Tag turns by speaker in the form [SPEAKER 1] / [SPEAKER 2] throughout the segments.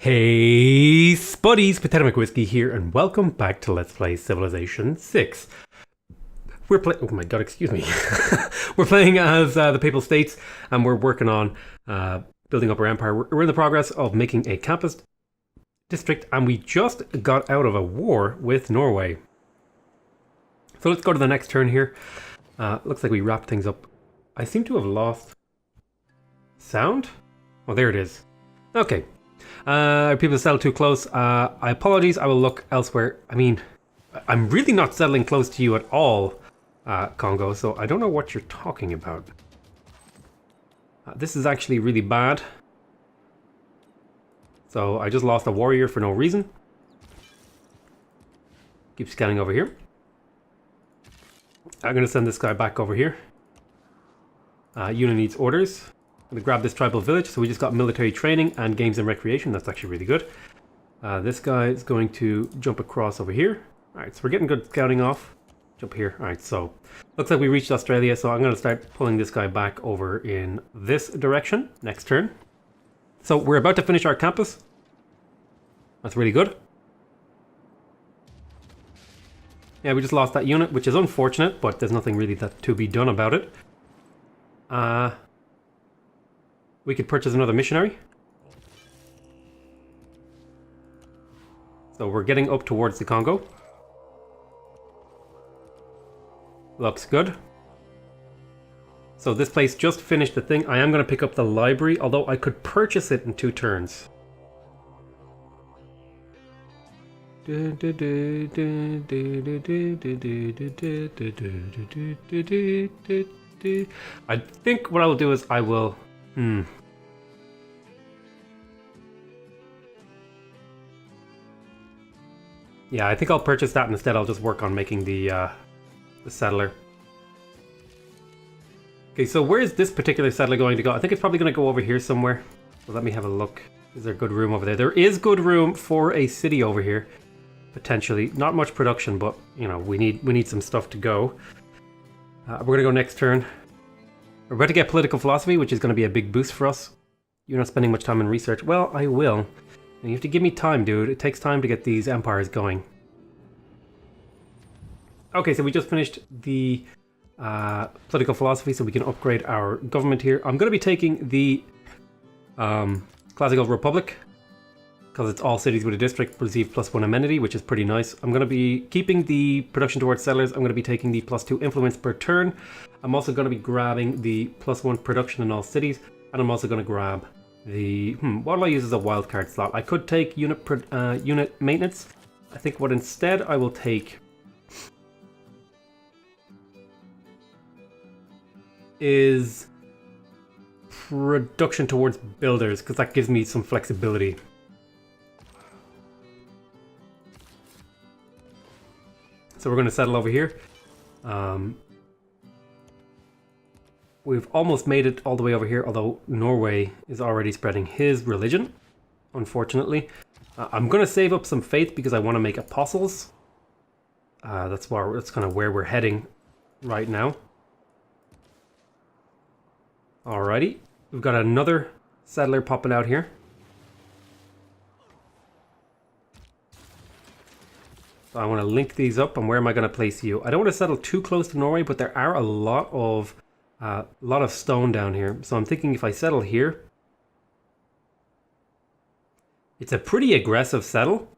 [SPEAKER 1] Hey spuddies, PotatoMcWhiskey here, and welcome back to Let's Play Civilization 6. We're playing, oh my god, excuse me. We're playing as the Papal States, and we're working on building up our empire. We're in the progress of making a campus district, and we just got out of a war with Norway. So let's go to the next turn here. Looks like we wrapped things up. I seem to have lost sound? Oh, there it is. Okay. People settle too close. I apologize. I will look elsewhere. I mean, I'm really not settling close to you at all, Congo, so I don't know what you're talking about. This is actually really bad. So I just lost a warrior for no reason. Keep scanning over here. I'm going to send this guy back over here. Unit needs orders. I'm going to grab this tribal village. So we just got military training and games and recreation. That's actually really good. This guy is going to jump across over here. Alright, so we're getting good scouting off. Jump here. Alright, so looks like we reached Australia. So I'm going to start pulling this guy back over in this direction. Next turn. So we're about to finish our campus. That's really good. Yeah, we just lost that unit, which is unfortunate, but there's nothing really to be done about it. We could purchase another missionary. So we're getting up towards the Congo. Looks good. So this place just finished the thing. I am going to pick up the library, although I could purchase it in 2 turns. I think what I will do is I will... Yeah, I think I'll purchase that instead. I'll just work on making the settler. Okay, so where is this particular settler going to go? I think it's probably going to go over here somewhere. So let me have a look. Is there good room over there? There is good room for a city over here. Potentially. Not much production, but, you know, we need some stuff to go. We're going to go next turn. We're about to get political philosophy, which is going to be a big boost for us. You're not spending much time in research. Well, I will. And you have to give me time, dude. It takes time to get these empires going. Okay, so we just finished the political philosophy, so we can upgrade our government here. I'm going to be taking the Classical Republic, because it's all cities with a district receive +1 amenity, which is pretty nice. I'm going to be keeping the production towards settlers. I'm going to be taking the +2 influence per turn. I'm also going to be grabbing the +1 production in all cities, and I'm also going to grab the... what will I use as a wildcard slot? I could take unit maintenance. I think what instead I will take is production towards builders, because that gives me some flexibility. So we're going to settle over here. We've almost made it all the way over here, although Norway is already spreading his religion, unfortunately. I'm going to save up some faith because I want to make apostles. That's kind of where we're heading right now. Alrighty, we've got another settler popping out here. So I want to link these up, and where am I going to place you? I don't want to settle too close to Norway, but there are a lot of stone down here. So I'm thinking if I settle here, it's a pretty aggressive settle,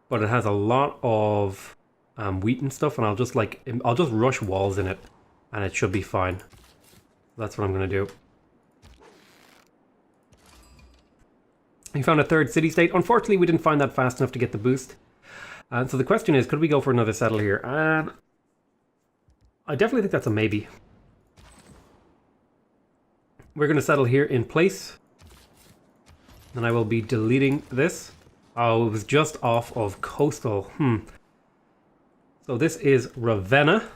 [SPEAKER 1] but it has a lot of wheat and stuff, and I'll just rush walls in it, and it should be fine. That's what I'm going to do. We found a 3rd city-state. Unfortunately, we didn't find that fast enough to get the boost. So the question is, could we go for another settle here? And I definitely think that's a maybe. We're going to settle here in place. And I will be deleting this. Oh, it was just off of coastal. So this is Ravenna.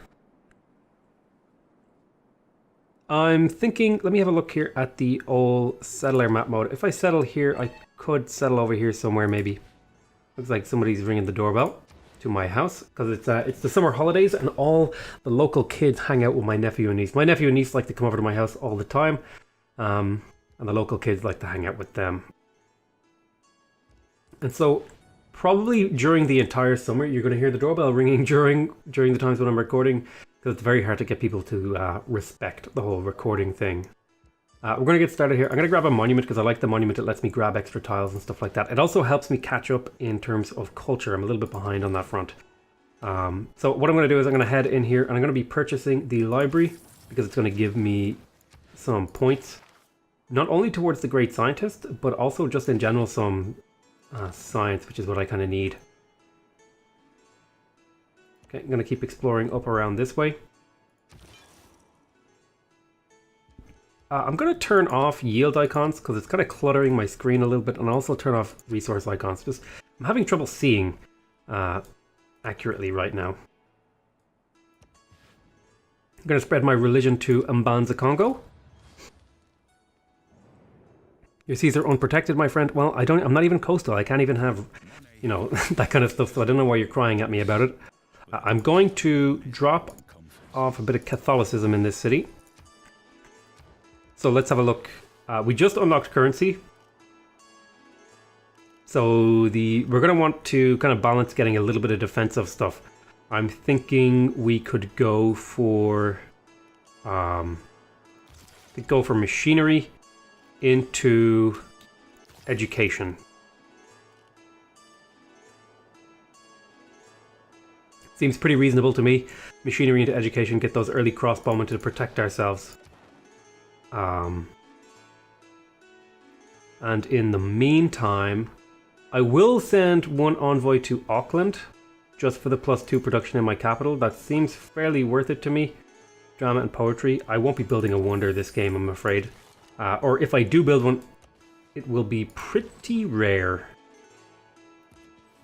[SPEAKER 1] I'm thinking, let me have a look here at the old settler map mode. If I settle here, I could settle over here somewhere maybe. Looks like somebody's ringing the doorbell to my house, because it's the summer holidays and all the local kids hang out with my nephew and niece. My nephew and niece like to come over to my house all the time, and the local kids like to hang out with them. And so probably during the entire summer, you're going to hear the doorbell ringing during the times when I'm recording, because it's very hard to get people to respect the whole recording thing. We're going to get started here. I'm going to grab a monument because I like the monument. It lets me grab extra tiles and stuff like that. It also helps me catch up in terms of culture. I'm a little bit behind on that front. So what I'm going to do is I'm going to head in here and I'm going to be purchasing the library because it's going to give me some points, not only towards the great scientist, but also just in general some science, which is what I kind of need. Okay, I'm going to keep exploring up around this way. I'm going to turn off yield icons because it's kind of cluttering my screen a little bit, and also turn off resource icons. Just I'm having trouble seeing accurately right now. I'm going to spread my religion to Mbanza Congo. Your seas are unprotected, my friend. Well, I'm not even coastal. I can't even have, you know, that kind of stuff. So I don't know why you're crying at me about it. I'm going to drop off a bit of Catholicism in this city. So let's have a look. We just unlocked currency. So we're going to want to kind of balance getting a little bit of defensive stuff. I'm thinking we could go for machinery into education. Seems pretty reasonable to me. Machinery into education, get those early crossbowmen to protect ourselves. And in the meantime, I will send one envoy to Auckland just for the +2 production in my capital. That seems fairly worth it to me. Drama and poetry. I won't be building a wonder this game, I'm afraid. Or if I do build one, it will be pretty rare.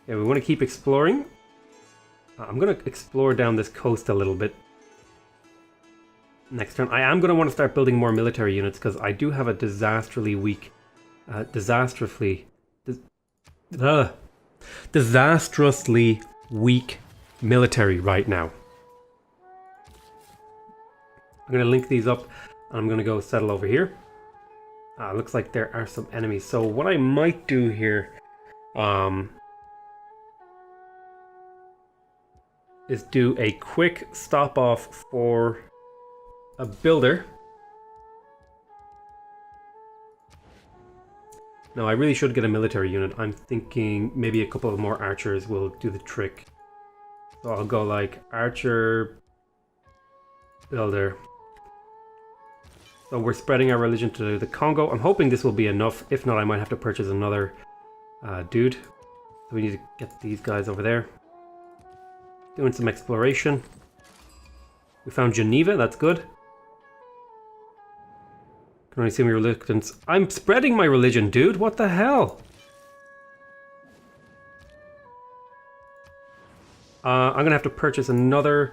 [SPEAKER 1] Yeah, we want to keep exploring. I'm going to explore down this coast a little bit. Next turn, I am going to want to start building more military units because I do have a disastrously weak, disastrously weak military right now. I'm going to link these up and I'm going to go settle over here. Looks like there are some enemies. So what I might do here is do a quick stop off for a builder. No, I really should get a military unit. I'm thinking maybe a couple of more archers will do the trick. So I'll go like archer, builder. So we're spreading our religion to the Congo. I'm hoping this will be enough. If not, I might have to purchase another dude. So we need to get these guys over there. Doing some exploration. We found Geneva, that's good. Can only see my reluctance. I'm spreading my religion, dude. What the hell? I'm going to have to purchase another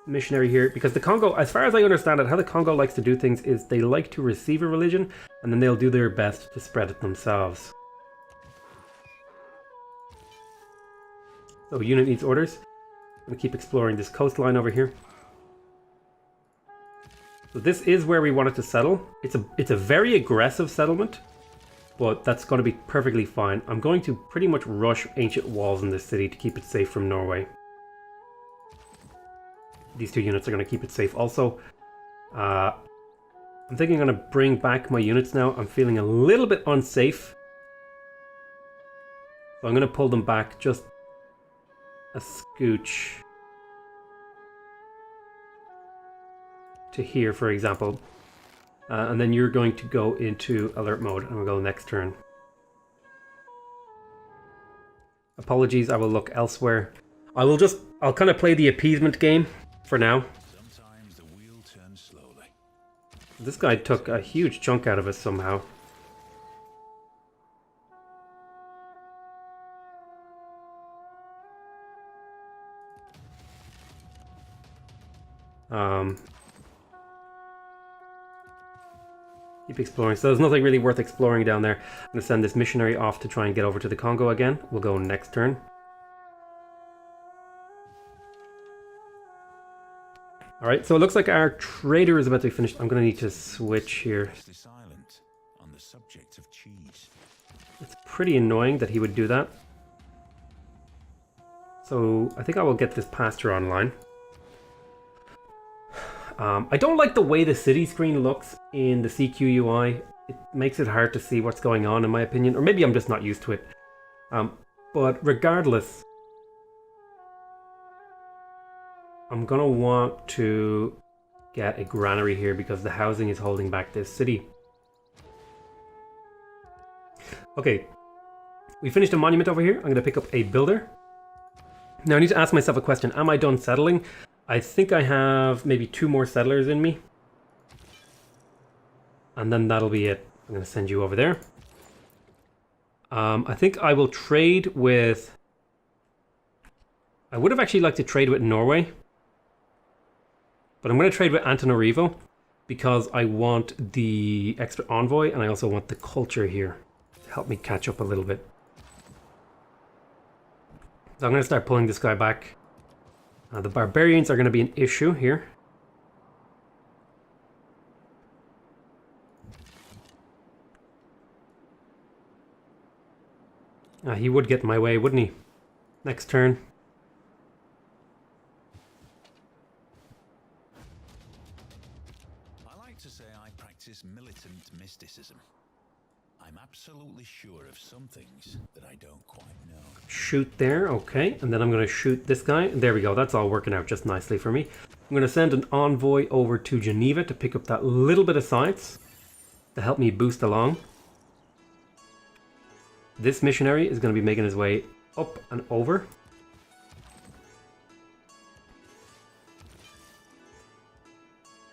[SPEAKER 1] missionary here because the Congo, as far as I understand it, how the Congo likes to do things is they like to receive a religion and then they'll do their best to spread it themselves. So unit needs orders. I'm going to keep exploring this coastline over here. So this is where we wanted to settle. It's a very aggressive settlement, but that's going to be perfectly fine. I'm going to pretty much rush ancient walls in this city to keep it safe from Norway. These two units are going to keep it safe also. I'm thinking I'm going to bring back my units now. I'm feeling a little bit unsafe. So I'm going to pull them back just a scooch. To here, for example. And then you're going to go into alert mode and we'll go next turn. Apologies, I will look elsewhere. I'll kind of play the appeasement game for now.
[SPEAKER 2] Sometimes the wheel turns slowly.
[SPEAKER 1] This guy took a huge chunk out of us somehow. Keep exploring. So there's nothing really worth exploring down there. I'm going to send this missionary off to try and get over to the Congo again. We'll go next turn. Alright, so it looks like our trader is about to be finished. I'm going to need to switch here.
[SPEAKER 2] Silent on the subject of cheese.
[SPEAKER 1] It's pretty annoying that he would do that. So I think I will get this pasture online. I don't like the way the city screen looks in the CQ UI. It makes it hard to see what's going on, in my opinion. Or maybe I'm just not used to it. But regardless, I'm going to want to get a granary here because the housing is holding back this city. Okay, we finished a monument over here. I'm going to pick up a builder. Now I need to ask myself a question. Am I done settling? I think I have maybe 2 more settlers in me. And then that'll be it. I'm going to send you over there. I think I will trade with... I would have actually liked to trade with Norway. But I'm going to trade with Antananarivo because I want the extra envoy and I also want the culture here to help me catch up a little bit. So I'm going to start pulling this guy back. The barbarians are going to be an issue here. He would get in my way, wouldn't he? Next turn.
[SPEAKER 2] I like to say I practice militant mysticism. I'm absolutely sure of some things that I don't quite know.
[SPEAKER 1] Shoot there, okay. And then I'm going to shoot this guy. There we go, that's all working out just nicely for me. I'm going to send an envoy over to Geneva to pick up that little bit of science to help me boost along. This missionary is going to be making his way up and over.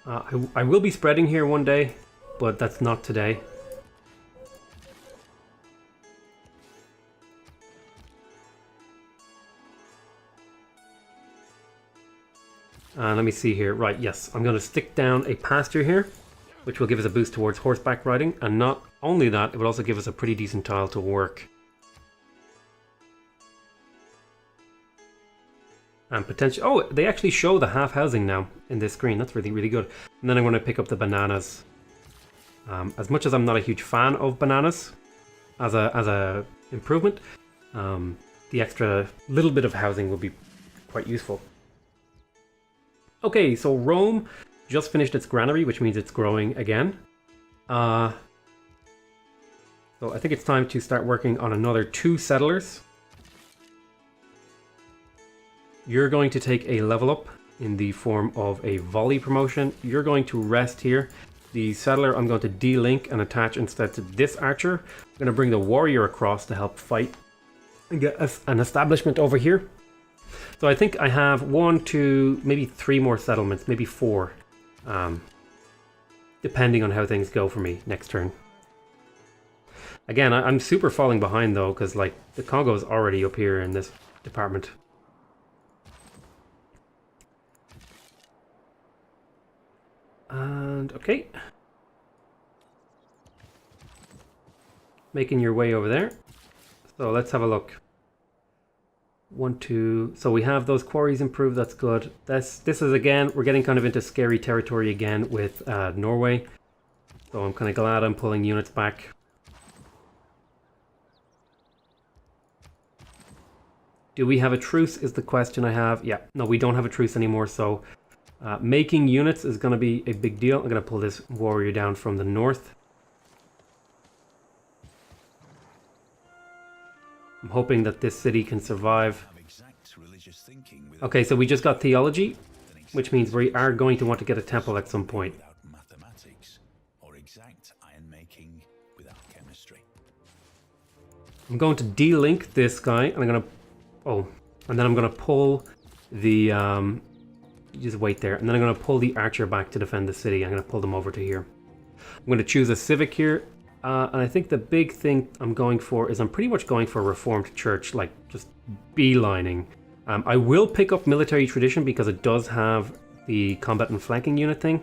[SPEAKER 1] I will be spreading here one day, but that's not today. Let me see here. Right, yes. I'm going to stick down a pasture here, which will give us a boost towards horseback riding. And not only that, it will also give us a pretty decent tile to work. And potentially... Oh, they actually show the half housing now in this screen. That's really, really good. And then I'm going to pick up the bananas. As much as I'm not a huge fan of bananas as a improvement, the extra little bit of housing will be quite useful. Okay, so Rome just finished its granary, which means it's growing again. So I think it's time to start working on another 2 settlers. You're going to take a level up in the form of a volley promotion. You're going to rest here. The settler I'm going to de-link and attach instead to this archer. I'm going to bring the warrior across to help fight and get an establishment over here. So I think I have 1, 2, maybe 3 more settlements, maybe 4. Depending on how things go for me next turn. Again, I'm super falling behind though, because like the Congo is already up here in this department. And okay. Making your way over there. So let's have a look. 1, 2. So we have those quarries improved. That's good. This is again, we're getting kind of into scary territory again with Norway. So I'm kind of glad I'm pulling units back. Do we have a truce is the question I have. Yeah, no, we don't have a truce anymore. So making units is going to be a big deal. I'm going to pull this warrior down from the north. I'm hoping that this city can survive. Okay, so we just got theology, which means we are going to want to get a temple at some point. I'm going to de-link this guy, and I'm going to... Oh, and then I'm going to pull the... just wait there. And then I'm going to pull the archer back to defend the city. I'm going to pull them over to here. I'm going to choose a civic here. And I think the big thing I'm going for is I'm pretty much going for a Reformed Church, like just beelining. I will pick up military tradition because it does have the combat and flanking unit thing.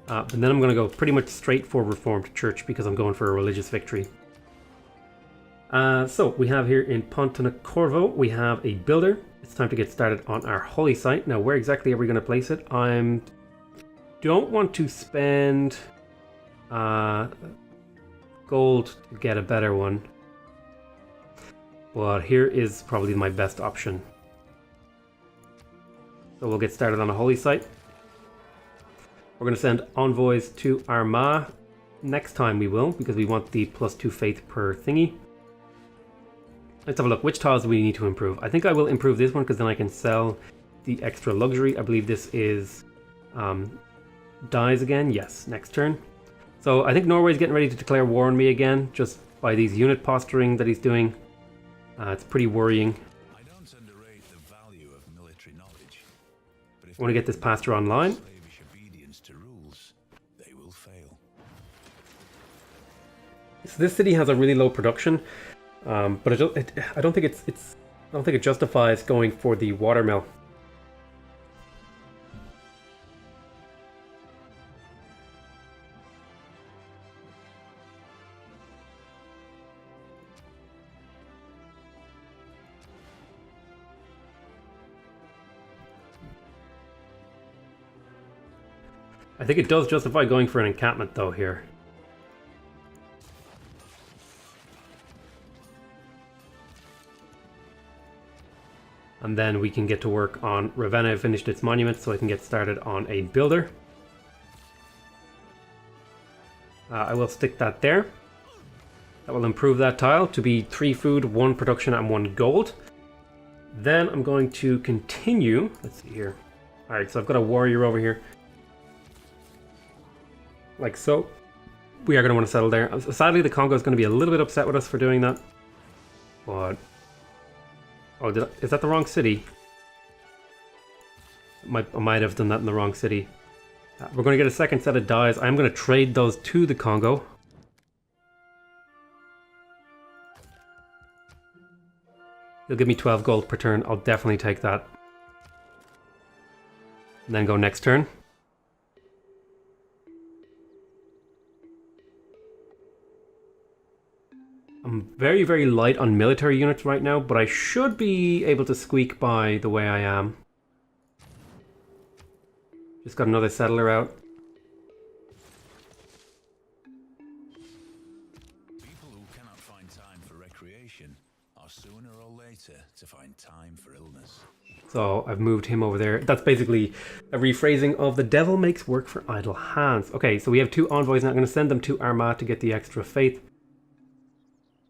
[SPEAKER 1] And then I'm going to go pretty much straight for Reformed Church because I'm going for a religious victory. So we have here in PotatoMcWhiskey, we have a builder. It's time to get started on our holy site. Now, where exactly are we going to place it? I don't want to spend gold to get a better one. But here is probably my best option. So we'll get started on a holy site. We're going to send envoys to Armagh. Next time we will, because we want the +2 faith per thingy. Let's have a look. Which tiles do we need to improve? I think I will improve this one because then I can sell the extra luxury. I believe this is dies again. Yes, next turn. So I think Norway's getting ready to declare war on me again, just by these unit posturing that he's doing. It's pretty worrying.
[SPEAKER 2] I don't underrate the value of military knowledge. But if
[SPEAKER 1] I want to get this pasture online.
[SPEAKER 2] slavish obedience to rules, they will fail.
[SPEAKER 1] So this city has a really low production, but I don't think it justifies going for the watermill. I think it does justify going for an encampment though here. And then we can get to work on Ravenna. Finished its monument, so I can get started on a builder. I will stick that there. That will improve that tile to be 3 food, 1 production, and 1 gold. Then I'm going to continue. Let's see here. Alright, so I've got a warrior over here. Like so. We are going to want to settle there. Sadly, the Congo is going to be a little bit upset with us for doing that. But... oh, is that the wrong city? I might have done that in the wrong city. We're going to get a second set of dies. I'm going to trade those to the Congo. He'll give me 12 gold per turn. I'll definitely take that. And then go next turn. I'm very, very light on military units right now, but I should be able to squeak by the way I am. Just got another settler out.
[SPEAKER 2] People who cannot find time for recreation are sooner or later to find time for illness.
[SPEAKER 1] So I've moved him over there. That's basically a rephrasing of the devil makes work for idle hands. Okay, so we have 2 envoys now. I'm going to send them to Armagh to get the extra faith.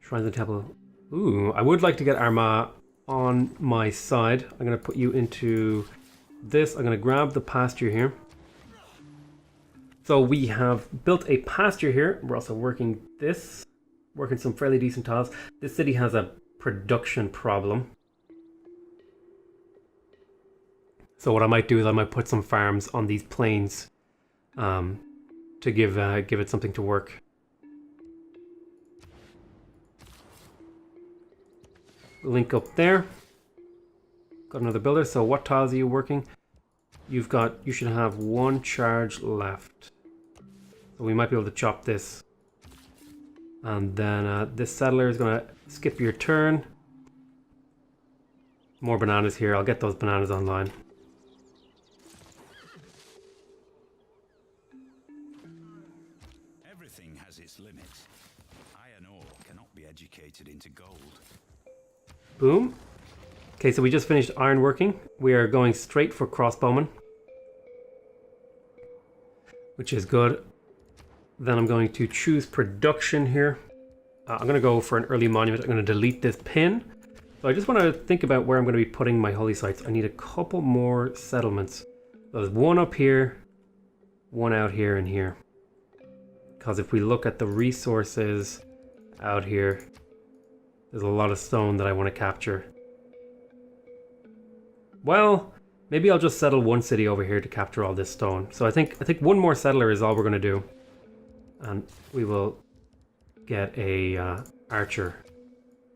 [SPEAKER 1] Shrines and Temple. Ooh, I would like to get Armagh on my side. I'm going to put you into this. I'm going to grab the pasture here. So we have built a pasture here. We're also working some fairly decent tiles. This city has a production problem. So what I might do is I might put some farms on these plains to give it something to work. Link up there. Got another builder. So what tiles are you working? You should have 1 charge left. So we might be able to chop this. And then this settler is going to skip your turn. More bananas here. I'll get those bananas online.
[SPEAKER 2] Everything has its limits. Iron ore cannot be educated into gold.
[SPEAKER 1] Boom. Okay, so we just finished ironworking. We are going straight for crossbowmen, which is good. Then I'm going to choose production here. I'm going to go for an early monument. I'm going to delete this pin. So I just want to think about where I'm going to be putting my holy sites. I need a couple more settlements. There's 1 up here, 1 out here and here. Because if we look at the resources out here, there's a lot of stone that I want to capture. Well, maybe I'll just settle 1 city over here to capture all this stone. So I think 1 more settler is all we're going to do. And we will get a archer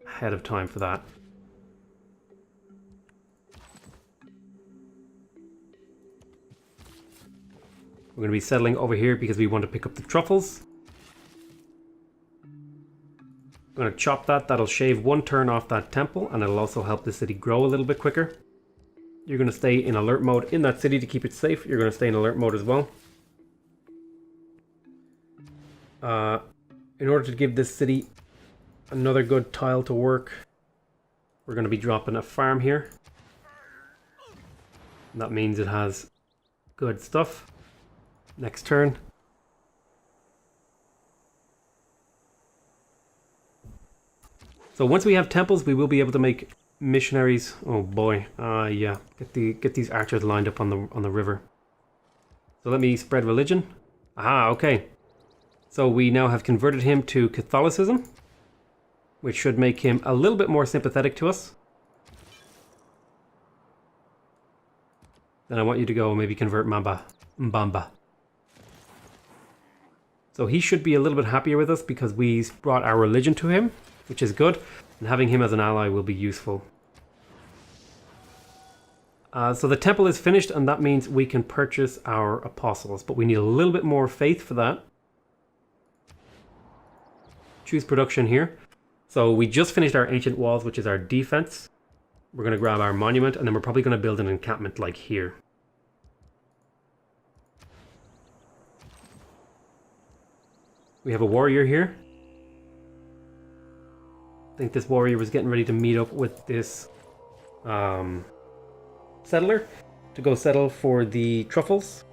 [SPEAKER 1] ahead of time for that. We're going to be settling over here because we want to pick up the truffles. I'm going to chop that. That'll shave 1 turn off that temple, and it'll also help the city grow a little bit quicker. You're going to stay in alert mode in that city to keep it safe. You're going to stay in alert mode as well. in order to give this city another good tile to work, we're going to be dropping a farm here. And that means it has good stuff. Next turn. So once we have temples, we will be able to make missionaries. Oh boy, yeah. Get these archers lined up on the river. So let me spread religion. Aha, okay. So we now have converted him to Catholicism, which should make him a little bit more sympathetic to us. Then I want you to go maybe convert Mbamba. So he should be a little bit happier with us because we brought our religion to him, which is good. And having him as an ally will be useful. So the temple is finished, and that means we can purchase our apostles. But we need a little bit more faith for that. Choose production here. So we just finished our ancient walls, which is our defense. We're going to grab our monument, and then we're probably going to build an encampment like here. We have a warrior here. I think this warrior was getting ready to meet up with this settler to go settle for the truffles.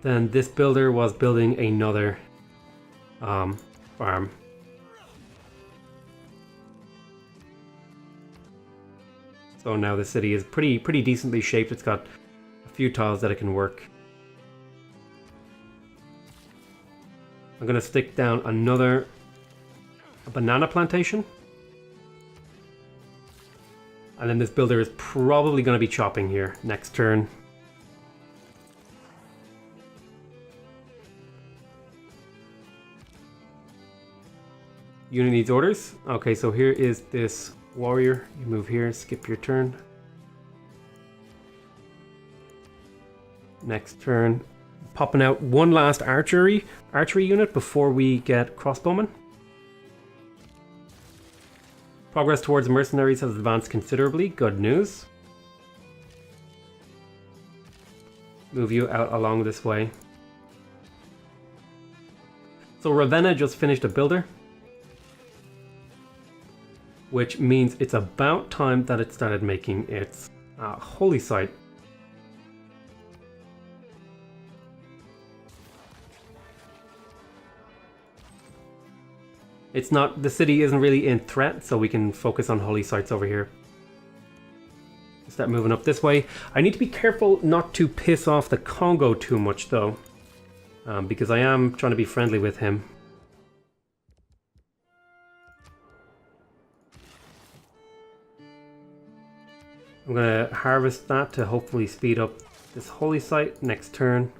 [SPEAKER 1] Then this builder was building another farm. So now the city is pretty decently shaped. It's got a few tiles that it can work. I'm going to stick down a banana plantation. And then this builder is probably going to be chopping here next turn. Unit needs orders. Okay, so here is this warrior. You move here, skip your turn. Next turn. Popping out one last archery unit before we get crossbowmen. Progress towards mercenaries has advanced considerably. Good news. Move you out along this way. So Ravenna just finished a builder, which means it's about time that it started making its holy site. It's not, the city isn't really in threat, so we can focus on holy sites over here. Start moving up this way. I need to be careful not to piss off the Congo too much though, because I am trying to be friendly with him. I'm going to harvest that to hopefully speed up this holy site next turn.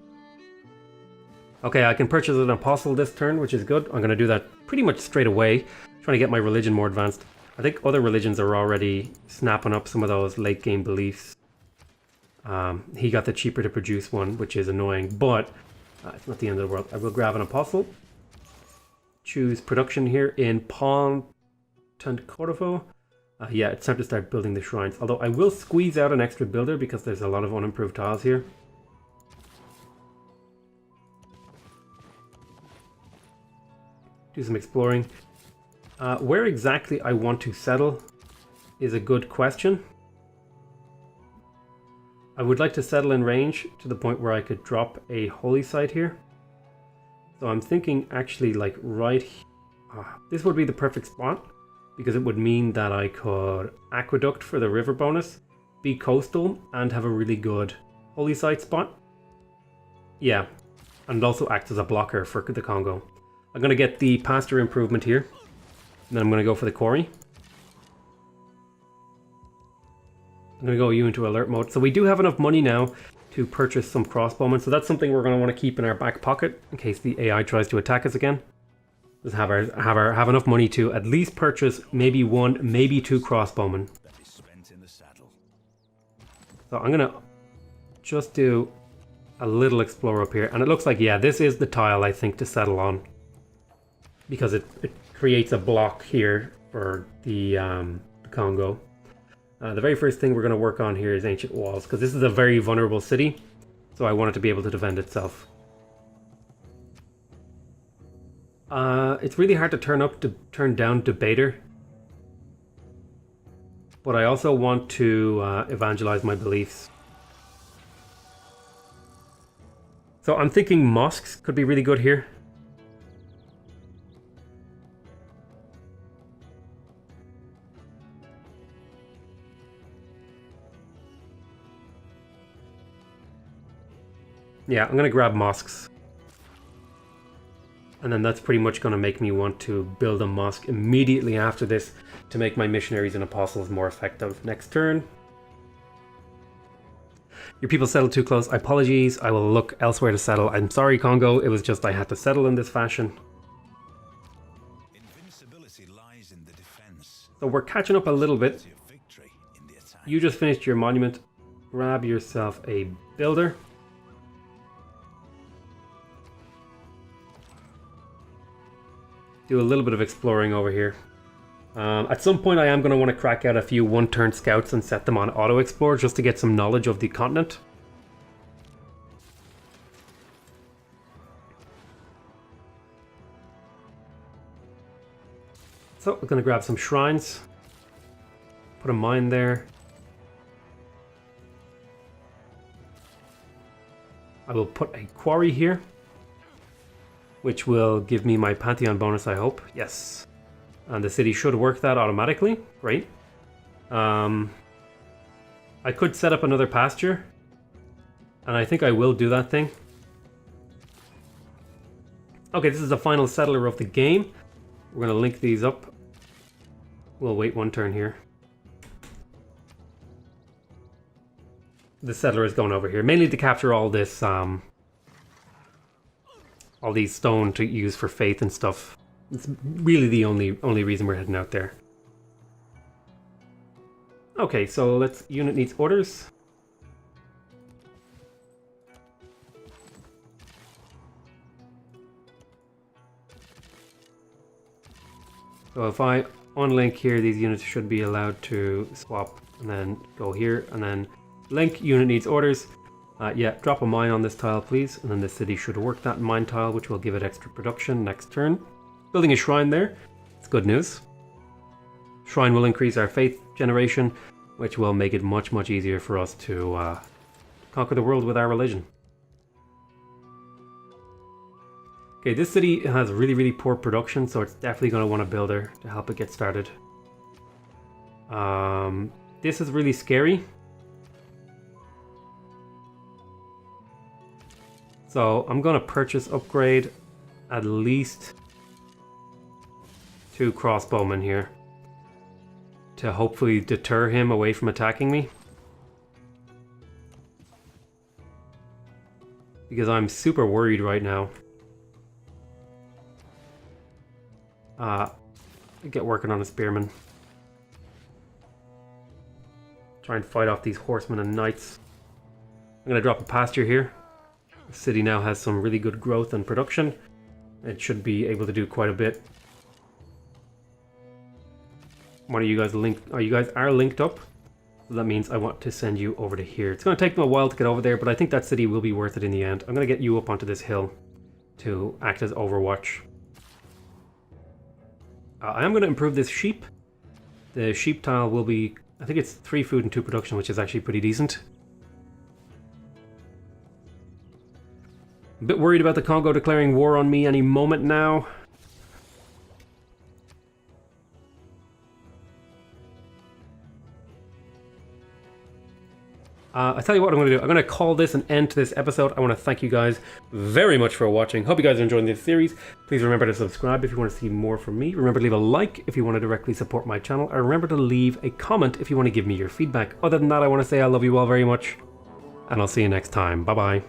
[SPEAKER 1] Okay, I can purchase an apostle this turn, which is good. I'm going to do that pretty much straight away, trying to get my religion more advanced. I think other religions are already snapping up some of those late game beliefs. He got the cheaper to produce one, which is annoying, but it's not the end of the world. I will grab an apostle. Choose production here in Pontecorvo. Yeah, it's time to start building the shrines. Although I will squeeze out an extra builder because there's a lot of unimproved tiles here. Do some exploring. Where exactly I want to settle is a good question. I would like to settle in range to the point where I could drop a holy site here. So I'm thinking actually like right here. This would be the perfect spot because it would mean that I could aqueduct for the river bonus, be coastal, and have a really good holy site spot. Yeah, and also act as a blocker for the Congo. I'm going to get the pasture improvement here. And then I'm going to go for the quarry. I'm going to go you into alert mode. So we do have enough money now to purchase some crossbowmen. So that's something we're going to want to keep in our back pocket in case the AI tries to attack us again. Just have enough money to at least purchase maybe one, maybe two crossbowmen. So I'm going to just do a little explore up here. And it looks like, yeah, this is the tile I think to settle on. Because it creates a block here for the Congo. The very first thing we're going to work on here is ancient walls, because this is a very vulnerable city. So I want it to be able to defend itself. It's really hard to turn down debater. But I also want to evangelize my beliefs. So I'm thinking mosques could be really good here. Yeah, I'm going to grab mosques. And then that's pretty much going to make me want to build a mosque immediately after this to make my missionaries and apostles more effective. Next turn. Your people settled too close. Apologies. I will look elsewhere to settle. I'm sorry, Congo. It was just I had to settle in this fashion.
[SPEAKER 2] Invincibility lies in the defense.
[SPEAKER 1] So we're catching up a little bit. You just finished your monument. Grab yourself a builder. Do a little bit of exploring over here. At some point I am going to want to crack out a few one-turn scouts and set them on auto-explore just to get some knowledge of the continent. So we're going to grab some shrines. Put a mine there. I will put a quarry here, which will give me my Pantheon bonus, I hope. Yes. And the city should work that automatically. Great. I could set up another pasture. And I think I will do that thing. Okay, this is the final settler of the game. We're going to link these up. We'll wait one turn here. The settler is going over here. Mainly to capture all this... all these stone to use for faith and stuff. It's really the only reason we're heading out there. Okay, so let's... Unit needs orders. So if I unlink here, these units should be allowed to swap and then go here and then link. Unit needs orders. Yeah, drop a mine on this tile, please. And then the city should work that mine tile, which will give it extra production next turn. Building a shrine there. It's good news. Shrine will increase our faith generation, which will make it much, much easier for us to conquer the world with our religion. Okay, this city has really, really poor production, so it's definitely going to want a builder to help it get started. This is really scary. So I'm going to purchase upgrade at least 2 crossbowmen here to hopefully deter him away from attacking me. Because I'm super worried right now. Get working on a spearman. Try and fight off these horsemen and knights. I'm going to drop a pasture here. The city now has some really good growth and production. It should be able to do quite a bit. One of you guys linked? Oh, you guys are linked up. So that means I want to send you over to here. It's going to take me a while to get over there, but I think that city will be worth it in the end. I'm going to get you up onto this hill to act as overwatch. I am going to improve this sheep. The sheep tile will be, I think it's 3 food and 2 production, which is actually pretty decent. A bit worried about the Congo declaring war on me any moment now. I tell you what I'm going to do. I'm going to call this an end to this episode. I want to thank you guys very much for watching. Hope you guys are enjoying this series. Please remember to subscribe if you want to see more from me. Remember to leave a like if you want to directly support my channel. And remember to leave a comment if you want to give me your feedback. Other than that, I want to say I love you all very much. And I'll see you next time. Bye-bye.